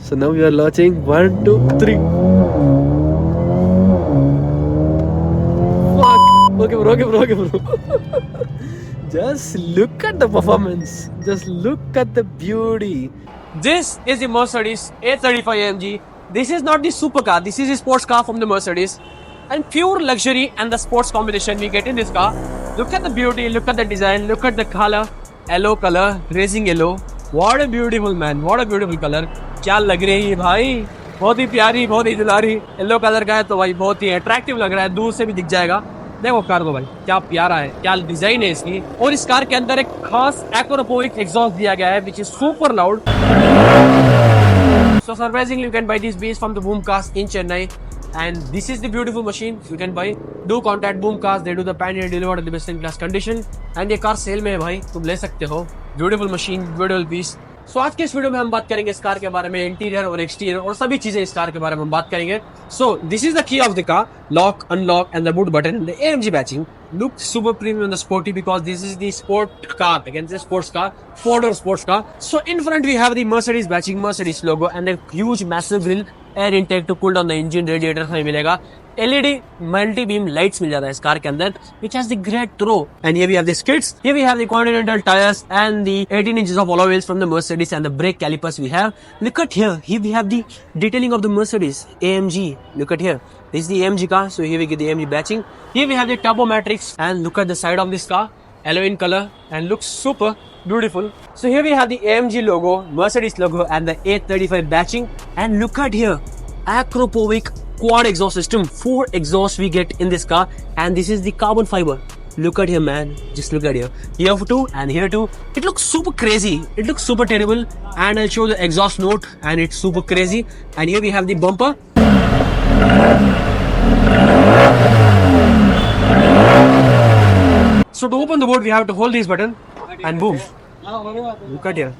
So now we are launching 1, 2, 3. Fuck. Okay bro. Just look at the performance. Just look at the beauty. This is the Mercedes A35 AMG. This is not the supercar. This is a sports car from the Mercedes. And pure luxury and the sports combination we get in this car. Look at the beauty. Look at the design. Look at the color. Yellow color. Racing yellow. What a beautiful man. What a beautiful color. क्या लग रही है भाई, बहुत ही प्यारी, बहुत ही दुलारी. Yellow colour का है तो भाई बहुत ही अट्रैक्टिव लग रहा है, दूर से भी दिख जाएगा. देखो कार को भाई, क्या प्यारा है, क्या डिजाइन है इसकी. और इस कार के अंदर एक खास एक्रोपोइक एग्जॉस्ट दिया गया है which is super loud. So surprisingly you can buy this beast from the Boom Cars in Chennai. And this is the beautiful machine you can buy. Do contact Boom Cars, they do the pan-India delivered in the best in class condition. And ये car cell में है भाई, तुम ले सकते हो. Beautiful machine, beautiful piece. So आज के इस वीडियो में हम बात करेंगे इस कार के बारे में, इंटीरियर और एक्सटीरियर और सभी चीजें इस कार के बारे में हम बात करेंगे. So this is the key of the car, lock, unlock and the boot button and the AMG batching. Look super premium and sporty because this is the sport car, again the sports car, four-door sports car. So in front we have the Mercedes batching, Mercedes logo and a huge massive grill, air intake to cool down the engine, radiator हमें मिलेगा. LED multi beam lights मिल जाता है इस car के अंदर, which has the great throw. And here we have the skids. Here we have the Continental tires and the 18 inches of alloy wheels from the Mercedes and the brake calipers we have. Look at here. Here we have the detailing of the Mercedes AMG. Look at here. This is the AMG car. So here we get the AMG batching. Here we have the turbo matrix and look at the side of this car. Yellow in color and looks super beautiful. So here we have the AMG logo, Mercedes logo and the A35 batching. And look at here. Acropoic quad exhaust system. 4 exhausts we get in this car and this is the carbon fiber. Look at here man, just look at here. Here too and here too. It looks super crazy. It looks super terrible and I'll show the exhaust note and it's super crazy. And here we have the bumper. So to open the boot we have to hold this button and boom. Look at here.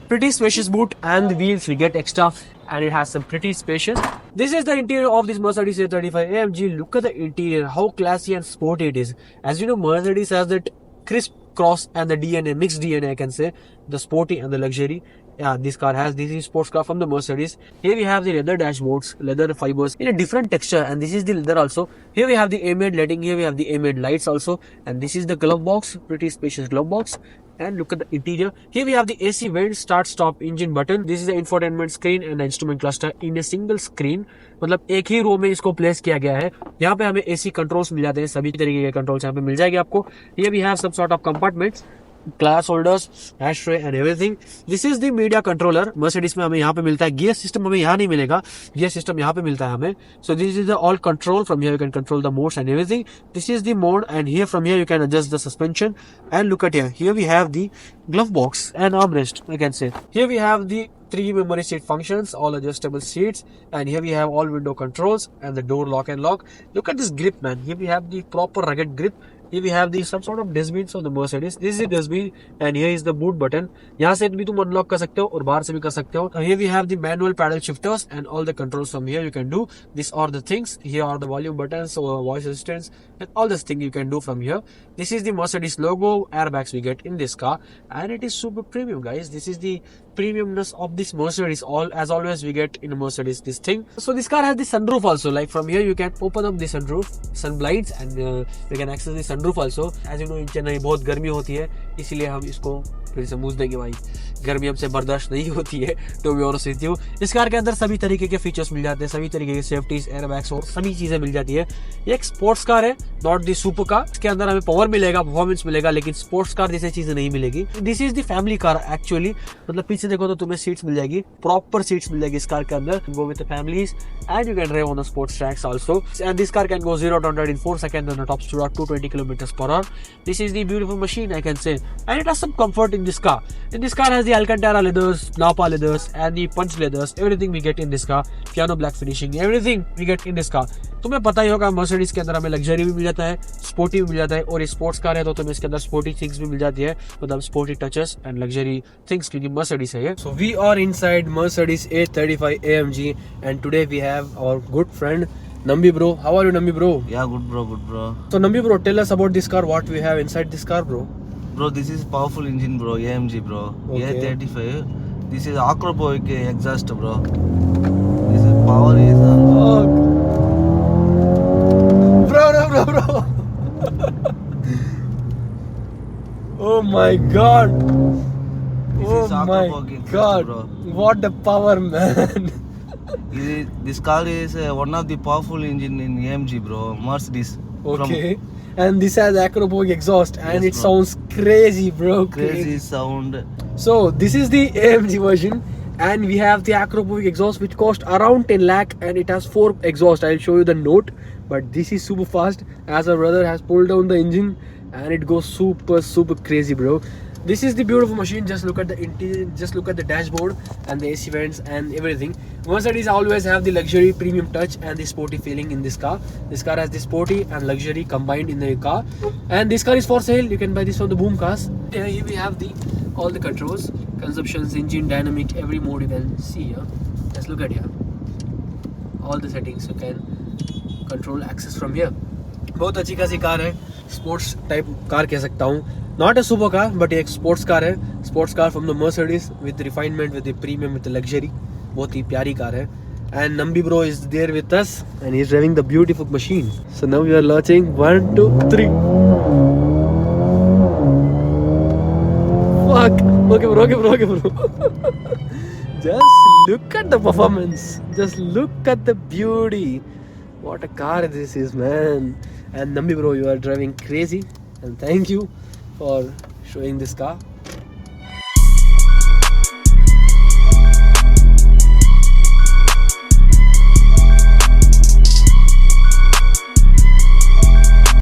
Pretty spacious boot and the wheels we get extra and it has some pretty spacious. This is the interior of this Mercedes A35 AMG. Look at the interior, how classy and sporty it is. As you know, Mercedes has that crisp cross and the DNA, mixed DNA I can say, the sporty and the luxury. Yeah, this car has, this is sports car from the Mercedes. Here we have the leather dashboards, leather fibers in a different texture and this is the leather also. Here we have the AMAD lighting, here we have the AMAD lights also and this is the glove box, pretty spacious glove box. And look at the interior. Here we have the AC vent, start stop engine button. This is the infotainment screen and the instrument cluster in a single screen. मतलब एक ही रो में इसको place किया गया है. यहाँ पे हमें AC कंट्रोल्स मिल जाते हैं, सभी तरीके के कंट्रोल्स यहाँ पे मिल जाएंगे आपको. Here we have some sort of compartments, glass holders, ashtray and everything. This is the media controller. Mercedes में हमें यहाँ पे मिलता है. Gear system हमें यहाँ नहीं मिलेगा. Gear system यहाँ पे मिलता है हमें. So this is the all control. From here you can control the modes and everything. This is the mode and here from here you can adjust the suspension. And look at here. Here we have the glove box and armrest I can say. Here we have the 3 memory seat functions, all adjustable seats, and here we have all window controls and the door lock and lock. Look at this grip man. Here we have the proper rugged grip. Here we have the some sort of dustbins of the Mercedes. This is the dustbin and here is the boot button. यहाँ से भी तुम unlock कर सकते हो और बाहर से भी कर सकते हो. Here we have the manual paddle shifters and all the controls from here you can do. These are the things. Here are the volume buttons, so voice assistants and all this thing you can do from here. This is the Mercedes logo, airbags we get in this car and it is super premium guys. This is the premiumness of this Mercedes. As always we get in a Mercedes this thing. So this car has the sunroof also. Like from here you can open up the sunroof, sun blinds and you can access the sunroof also. As you know in Chennai बहुत गर्मी होती है इसलिए हम इसको फिर से Mooz देंगे भाई, गर्मी हमसे बर्दाश्त नहीं होती है तो भी और सीखती हूँ. इस कार के अंदर सभी तरीके के फीचर्स मिल जाते हैं, सभी तरीके के सेफ्टीज, एयरबैग्स और सभी चीजें मिल जाती है. ये एक स्पोर्ट्स कार है, नॉट दी सुपर कार. इसके अंदर हमें पावर मिलेगा, परफॉर्मेंस मिलेगा, लेकिन स्पोर्ट्स कार जैसी चीजें नहीं मिलेगी. This is the family car actually. मतलब पीछे देखो तो तुम्हें सीट्स मिल जाएगी, प्रॉपर सीट्स मिल जाएगी इस कार के अंदर. Go with the families and you can drive on the sports tracks also. And this car can go 0 to 100 in 4 seconds on a top speed of 220 km/h. This is the beautiful machine I can say, and it has some comfort in this car. In this car has the Alcantara leathers, Napa leathers and the punch leathers. Everything we get in this car. Piano black finishing, everything we get in this car. तुम्हें पता ही होगा Mercedes के अंदर हमें luxury भी मिल जाता है, sporty भी मिल जाता है और ये स्पोर्ट्स कार है तो तुम्हें इसके अंदर स्पोर्टी थिंग्स भी मिल जाती है, मतलब sporty touches and luxury things क्योंकि Mercedes है ये. So we are inside Mercedes A35 AMG and today we have our good friend Nambi bro. How are you Nambi bro? Yeah, good bro, good bro. So Nambi bro, tell us about this car, what we have inside this car bro. Bro, this is powerful engine bro, AMG bro. Okay. A35 This is acropoic exhaust, bro. This is power is bro. Oh my god. This Oh is my acropoic exhaust, god. bro. What the power, man. This car is one of the powerful engine in AMG, bro. Mercedes. Okay. And this has acropoic exhaust and Yes, it bro. sounds crazy, bro. Crazy sound. So this is the AMG version and we have the acropoic exhaust which cost around 10 lakh and it has 4 exhaust. I'll show you the note, but this is super fast as our brother has pulled down the engine and it goes super crazy, bro. This is the beautiful machine. Just look at the interior, just look at the dashboard and the AC vents and everything. Mercedes always have the luxury premium touch and the sporty feeling in this car. This car has the sporty and luxury combined in the car, and this car is for sale. You can buy this from the Boom Cars. Here we have all the controls, consumptions, engine, dynamic, every mode you can see here. Just look at here. All the settings you can control access from here. बहुत अच्छी खासी car है, sports type car कह सकता हूँ. Not a super car, but एक sports car है. Sports car from the Mercedes with refinement, with the premium, with the luxury. बहुत ही प्यारी कार है. And Nambi bro is there with us and he's driving the beautiful machine. So now we are launching 1, 2, 3. Fuck. Okay bro. Just look at the performance. Just look at the beauty. What a car this is, man. And Nambi bro, you are driving crazy. And thank you for showing this car.